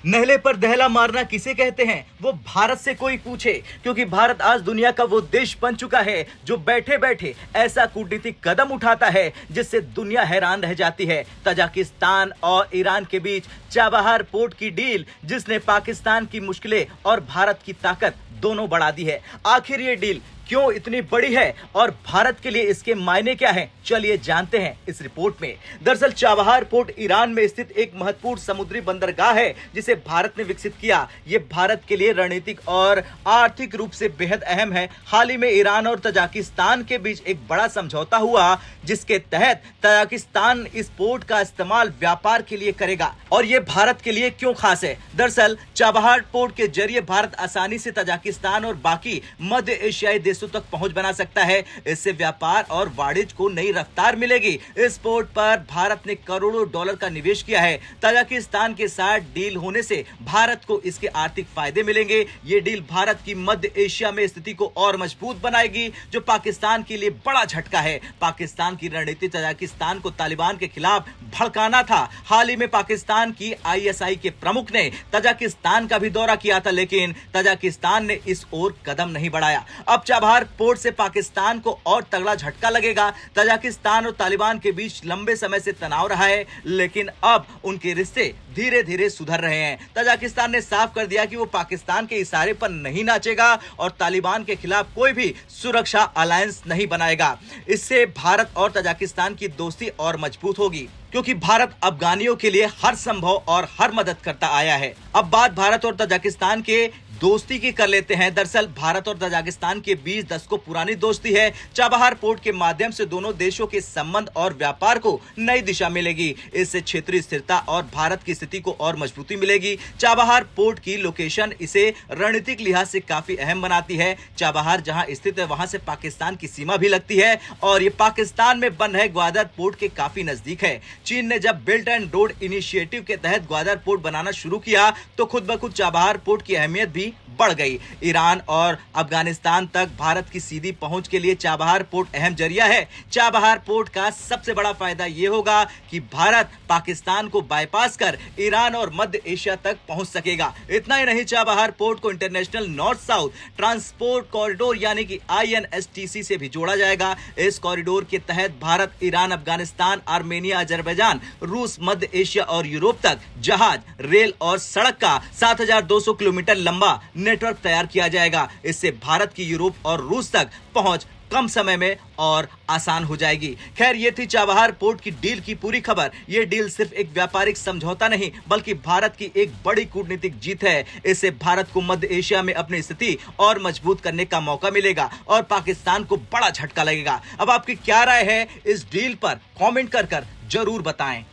नहले पर दहला मारना किसे कहते हैं, वो भारत से कोई पूछे, क्योंकि भारत आज दुनिया का वो देश बन चुका है जो बैठे बैठे ऐसा कूटनीतिक कदम उठाता है जिससे दुनिया हैरान रह जाती है। तजाकिस्तान और ईरान के बीच चाबहार पोर्ट की डील, जिसने पाकिस्तान की मुश्किलें और भारत की ताकत दोनों बढ़ा दी है। आखिर ये डील क्यों इतनी बड़ी है और भारत के लिए इसके मायने क्या हैं, चलिए जानते हैं इस रिपोर्ट में। दरअसल चाबहार पोर्ट ईरान में स्थित एक महत्वपूर्ण समुद्री बंदरगाह है जिसे भारत ने विकसित किया। ये भारत के लिए रणनीतिक और आर्थिक रूप से बेहद अहम है। हाल ही में ईरान और तजाकिस्तान के बीच एक बड़ा समझौता हुआ जिसके तहत तजाकिस्तान इस पोर्ट का इस्तेमाल व्यापार के लिए करेगा। और ये भारत के लिए क्यों खास है? दरअसल चाबहार पोर्ट के जरिए भारत आसानी से तजाकिस्तान और बाकी मध्य एशियाई देशों तक पहुंच बना सकता है। इससे व्यापार और वाणिज्य को नई रफ्तार मिलेगी। इस पोर्ट पर भारत ने करोड़ों डॉलर का निवेश किया है। तजाकिस्तान के साथ डील होने से भारत को इसके आर्थिक फायदे मिलेंगे। ये डील भारत की मध्य एशिया में स्थिति को और मजबूत बनाएगी, जो पाकिस्तान के लिए बड़ा झटका है। पाकिस्तान की रणनीति तजाकिस्तान को तालिबान के खिलाफ भड़काना था। हाल ही में पाकिस्तान की आईएसआई के प्रमुख ने तजाकिस्तान का भी दौरा किया था, लेकिन तजाकिस्तान ने इस ओर कदम नहीं बढ़ाया। अब चाबहार पोर्ट से पाकिस्तान को और तगड़ा झटका लगेगा। तजाकिस्तान और तालिबान के बीच लंबे समय से तनाव रहा है, लेकिन अब उनके रिश्ते धीरे धीरे सुधर रहे हैं। तजाकिस्तान ने साफ कर दिया कि वो पाकिस्तान के इशारे पर नहीं नाचेगा और तालिबान के खिलाफ कोई भी सुरक्षा अलायंस नहीं बनाएगा। इससे भारत और तजाकिस्तान की दोस्ती और मजबूत होगी, क्योंकि भारत अफगानियों के लिए हर संभव और हर मदद करता आया है। अब बात भारत और तजाकिस्तान के दोस्ती की कर लेते हैं। दरअसल भारत और तजाकिस्तान के बीच दशकों पुरानी दोस्ती है। चाबहार पोर्ट के माध्यम से दोनों देशों के संबंध और व्यापार को नई दिशा मिलेगी। इससे क्षेत्रीय स्थिरता और भारत की स्थिति को और मजबूती मिलेगी। चाबहार पोर्ट की लोकेशन इसे रणनीतिक लिहाज से काफी अहम बनाती है। चाबहार जहां स्थित है वहां से पाकिस्तान की सीमा भी लगती है और ये पाकिस्तान में बन रहे ग्वादर पोर्ट के काफी नजदीक है। चीन ने जब बेल्ट एंड रोड इनिशिएटिव के तहत ग्वादर पोर्ट बनाना शुरू किया तो खुद ब खुद चाबहार पोर्ट की अहमियत भी बढ़ गई। ईरान और अफगानिस्तान तक भारत की सीधी पहुंच के लिए चाबहार पोर्ट अहम जरिया है। चाबहार पोर्ट का सबसे बड़ा फायदा यह होगा कि भारत पाकिस्तान को बाईपास कर ईरान और मध्य एशिया तक पहुंच सकेगा। इतना ही नहीं, चाबहार पोर्ट को international north south transport corridor यानी कि INSTC से भी जोड़ा जाएगा। इस कॉरिडोर के तहत Bharat, Iran, Afghanistan, Armenia, Azerbaijan, रूस, मध्य एशिया और यूरोप तक जहाज, रेल और सड़क का 7200 किलोमीटर लंबा नेटवर्क तैयार किया जाएगा। इससे भारत की यूरोप और रूस तक पहुंच कम समय में और आसान हो जाएगी। खैर, ये थी चाबहार पोर्ट की डील की पूरी खबर। ये डील सिर्फ एक व्यापारिक समझौता नहीं, बल्कि भारत की एक बड़ी कूटनीतिक जीत है। इससे भारत को मध्य एशिया में अपनी स्थिति और मजबूत करने का मौका मिलेगा और पाकिस्तान को बड़ा झटका लगेगा। अब आपकी क्या राय है इस डील पर? कमेंट कर जरूर बताएं।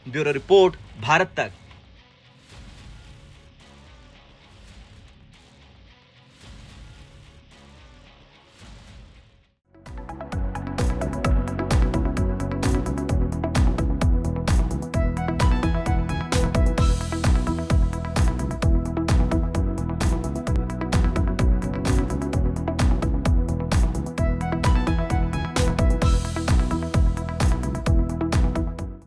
ब्यूरो रिपोर्ट, भारत तक।